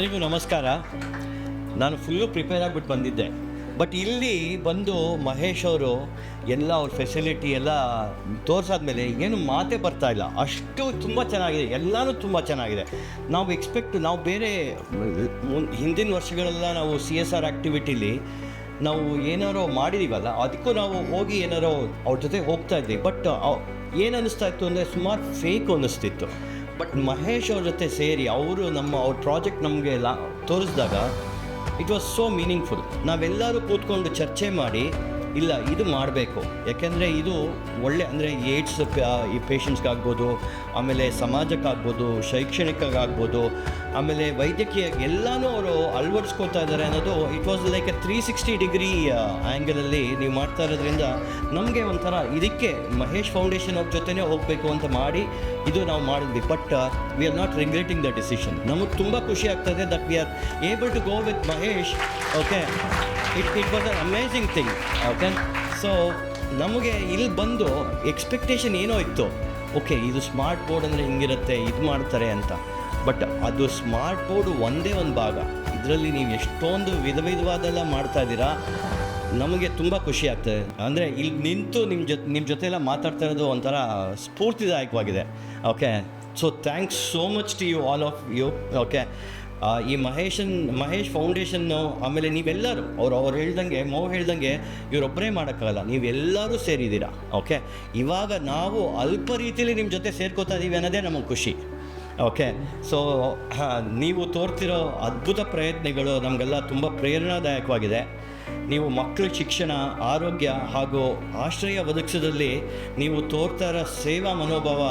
ಎಲ್ಲರಿಗೂ ನಮಸ್ಕಾರ. ನಾನು ಫುಲ್ಲು ಪ್ರಿಪೇರ್ ಆಗಿಬಿಟ್ಟು ಬಂದಿದ್ದೆ. ಬಟ್ ಇಲ್ಲಿ ಬಂದು ಮಹೇಶ್ ಅವರು ಎಲ್ಲ ಅವ್ರ ಫೆಸಿಲಿಟಿ ಎಲ್ಲ ತೋರಿಸಾದ್ಮೇಲೆ ಏನು ಮಾತೇ ಬರ್ತಾ ಇಲ್ಲ. ಅಷ್ಟು ತುಂಬ ಚೆನ್ನಾಗಿದೆ, ಎಲ್ಲನೂ ತುಂಬ ಚೆನ್ನಾಗಿದೆ. ನಾವು ಬೇರೆ ಹಿಂದಿನ ವರ್ಷಗಳೆಲ್ಲ ನಾವು CSR ಆ್ಯಕ್ಟಿವಿಟೀಲಿ ನಾವು ಏನಾರೋ ಮಾಡಿದ್ದೀವಲ್ಲ, ಅದಕ್ಕೂ ನಾವು ಹೋಗಿ ಏನಾರೋ ಅವ್ರ ಜೊತೆ ಹೋಗ್ತಾ ಇದ್ವಿ. ಬಟ್ ಏನು ಅನ್ನಿಸ್ತಾ ಇತ್ತು ಅಂದರೆ ಸುಮಾರು ಫೇಕ್ ಅನ್ನಿಸ್ತಿತ್ತು. ಬಟ್ ಮಹೇಶ್ ಅವ್ರ ಜೊತೆ ಸೇರಿ ಅವ್ರ ಪ್ರಾಜೆಕ್ಟ್ ನಮಗೆ ತೋರಿಸಿದಾಗ ಇಟ್ ವಾಸ್ ಸೋ ಮೀನಿಂಗ್ಫುಲ್. ನಾವೆಲ್ಲರೂ ಕೂತ್ಕೊಂಡು ಚರ್ಚೆ ಮಾಡಿ ಇಲ್ಲ ಇದು ಮಾಡಬೇಕು, ಯಾಕೆಂದರೆ ಇದು ಒಳ್ಳೆ ಅಂದರೆ ಏಡ್ಸ್ ಈ ಪೇಷಂಟ್ಸ್ಗಾಗ್ಬೋದು, ಆಮೇಲೆ ಸಮಾಜಕ್ಕಾಗ್ಬೋದು, ಶೈಕ್ಷಣಿಕಕ್ಕಾಗ್ಬೋದು, ಆಮೇಲೆ ವೈದ್ಯಕೀಯ ಎಲ್ಲನೂ ಅವರು ಅಳವಡಿಸ್ಕೊತಾ ಇದ್ದಾರೆ ಅನ್ನೋದು it was like a 360 degree ಆ್ಯಂಗಲಲ್ಲಿ ನೀವು ಮಾಡ್ತಾ ಇರೋದ್ರಿಂದ ನಮಗೆ ಒಂಥರ ಇದಕ್ಕೆ ಮಹೇಶ್ ಫೌಂಡೇಶನ್ ಅವ್ರ ಜೊತೆನೇ ಹೋಗಬೇಕು ಅಂತ ಮಾಡಿ ಇದು ನಾವು ಮಾಡಿದ್ವಿ. But we are not regretting the decision. ನಮಗೆ ತುಂಬ ಖುಷಿ ಆಗ್ತದೆ that we are able to go with Mahesh. Okay, it was an amazing thing. Okay, so ನಮಗೆ ಇಲ್ಲಿ ಬಂದು ಎಕ್ಸ್ಪೆಕ್ಟೇಷನ್ ಏನೋ ಇತ್ತು, ಓಕೆ ಇದು ಸ್ಮಾರ್ಟ್ ಬೋರ್ಡ್ ಅಂದರೆ ಹಿಂಗಿರುತ್ತೆ, ಇದು ಮಾಡ್ತಾರೆ ಅಂತ. ಬಟ್ ಅದು ಸ್ಮಾರ್ಟ್ ಬೋರ್ಡು ಒಂದೇ ಒಂದು ಭಾಗ, ಇದರಲ್ಲಿ ನೀವು ಎಷ್ಟೊಂದು ವಿಧವಾದೆಲ್ಲ ಮಾಡ್ತಾ ಇದ್ದೀರಾ. ನಮಗೆ ತುಂಬ ಖುಷಿ ಆಗ್ತದೆ. ಅಂದರೆ ಇಲ್ಲಿ ನಿಂತು ನಿಮ್ಮ ಜೊತೆ ಎಲ್ಲ ಮಾತಾಡ್ತಾ ಇರೋದು ಒಂಥರ ಸ್ಫೂರ್ತಿದಾಯಕವಾಗಿದೆ. Okay, so thanks so much to you all of you. Okay, ಈ ಮಹೇಶ್ ಫೌಂಡೇಶನ್ನು, ಆಮೇಲೆ ನೀವೆಲ್ಲರೂ ಅವ್ರು ಹೇಳ್ದಂಗೆ ಹೇಳ್ದಂಗೆ ಇವರೊಬ್ಬರೇ ಮಾಡೋಕ್ಕಾಗಲ್ಲ, ನೀವೆಲ್ಲರೂ ಸೇರಿದ್ದೀರಾ. ಓಕೆ, ಇವಾಗ ನಾವು ಅಲ್ಪ ರೀತಿಯಲ್ಲಿ ನಿಮ್ಮ ಜೊತೆ ಸೇರ್ಕೋತಾ ಇದ್ದೀವಿ ಅನ್ನೋದೇ ನಮಗೆ ಖುಷಿ. ಓಕೆ, ಸೊ ನೀವು ತೋರ್ತಿರೋ ಅದ್ಭುತ ಪ್ರಯತ್ನಗಳು ನಮಗೆಲ್ಲ ತುಂಬ ಪ್ರೇರಣಾದಾಯಕವಾಗಿದೆ. ನೀವು ಮಕ್ಕಳ ಶಿಕ್ಷಣ, ಆರೋಗ್ಯ ಹಾಗೂ ಆಶ್ರಯ ಒದಗಿಸೋದ್ರಲ್ಲಿ ನೀವು ತೋರ್ತಾ ಇರೋ ಸೇವಾ ಮನೋಭಾವ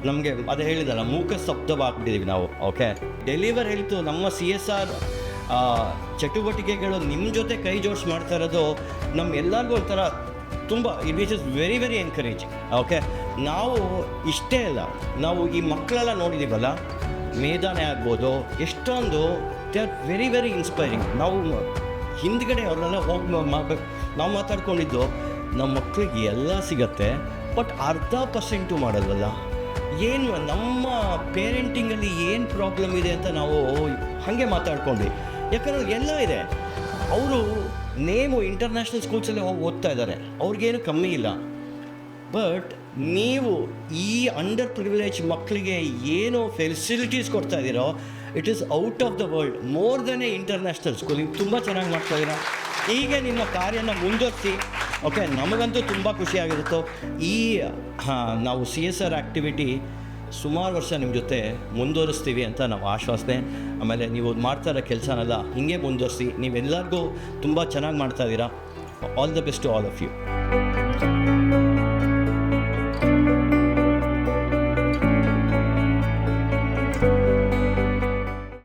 ನಮಗೆ ಅದು ಹೇಳಿದಲ್ಲ, ಮೂಕ ಸ್ತಬ್ಧವಾಗ್ಬಿಟ್ಟಿದ್ದೀವಿ ನಾವು. ಓಕೆ, ಡೆಲಿವರ್ ಹೆಲ್ತು ನಮ್ಮ CSR ಚಟುವಟಿಕೆಗಳು ನಿಮ್ಮ ಜೊತೆ ಕೈ ಜೋಡಿಸಿ ಮಾಡ್ತಾ ಇರೋದು ಎಲ್ಲರಿಗೂ ಒಂಥರ ತುಂಬ it is very very encouraging. Okay, ನಾವು ಇಷ್ಟೇ ಅಲ್ಲ, ನಾವು ಈ ಮಕ್ಕಳೆಲ್ಲ ನೋಡಿದ್ದೀವಲ್ಲ, ಮೇಧಾನೆ ಆಗ್ಬೋದು, ಎಷ್ಟೊಂದು they are very very inspiring. ನಾವು ಹಿಂದ್ಗಡೆ ಅವ್ರನ್ನೆಲ್ಲ ಹೋಗಿ ನಾವು ಮಾತಾಡ್ಕೊಂಡಿದ್ದು ನಮ್ಮ ಮಕ್ಕಳಿಗೆ ಎಲ್ಲ ಸಿಗತ್ತೆ, ಬಟ್ 0.5% ಮಾಡಲ್ವಲ್ಲ. ಏನು ನಮ್ಮ ಪೇರೆಂಟಿಂಗಲ್ಲಿ ಏನು ಪ್ರಾಬ್ಲಮ್ ಇದೆ ಅಂತ ನಾವು ಹಾಗೆ ಮಾತಾಡ್ಕೊಂಡ್ವಿ. ಯಾಕಂದ್ರೆ ಎಲ್ಲ ಇದೆ. ಅವರು ನೇಮು ಇಂಟರ್ನ್ಯಾಷನಲ್ ಸ್ಕೂಲ್ಸಲ್ಲೇ ಹೋಗಿ ಓದ್ತಾ ಇದ್ದಾರೆ, ಅವ್ರಿಗೇನು ಕಮ್ಮಿ ಇಲ್ಲ. ಬಟ್ ನೀವು ಈ ಅಂಡರ್ ಪ್ರಿವಿಲೇಜ್ ಮಕ್ಕಳಿಗೆ ಏನು ಫೆಸಿಲಿಟೀಸ್ ಕೊಡ್ತಾ ಇದ್ದೀರೋ, it is out of the world, more than a international school. ನೀವು ತುಂಬ ಚೆನ್ನಾಗಿ ಮಾಡ್ತಾ ಇದ್ದೀರಾ. ಹೀಗೆ ನಿಮ್ಮ ಕಾರ್ಯನ ಮುಂದುವರಿಸಿ. ಓಕೆ, ನಮಗಂತೂ ತುಂಬ ಖುಷಿಯಾಗಿರುತ್ತೋ. ನಾವು CSR ಆ್ಯಕ್ಟಿವಿಟಿ ಸುಮಾರು ವರ್ಷ ನಿಮ್ಮ ಜೊತೆ ಮುಂದುವರಿಸ್ತೀವಿ ಅಂತ ನಾವು ಆಶ್ವಾಸನೆ. ಆಮೇಲೆ ನೀವು ಮಾಡ್ತಾ ಇರೋ ಕೆಲಸನೆಲ್ಲ ಹಿಂಗೆ ಮುಂದುವರಿಸಿ. ನೀವೆಲ್ಲರಿಗೂ ತುಂಬ ಚೆನ್ನಾಗಿ ಮಾಡ್ತಾ ಇದ್ದೀರಾ. All the best to all of you.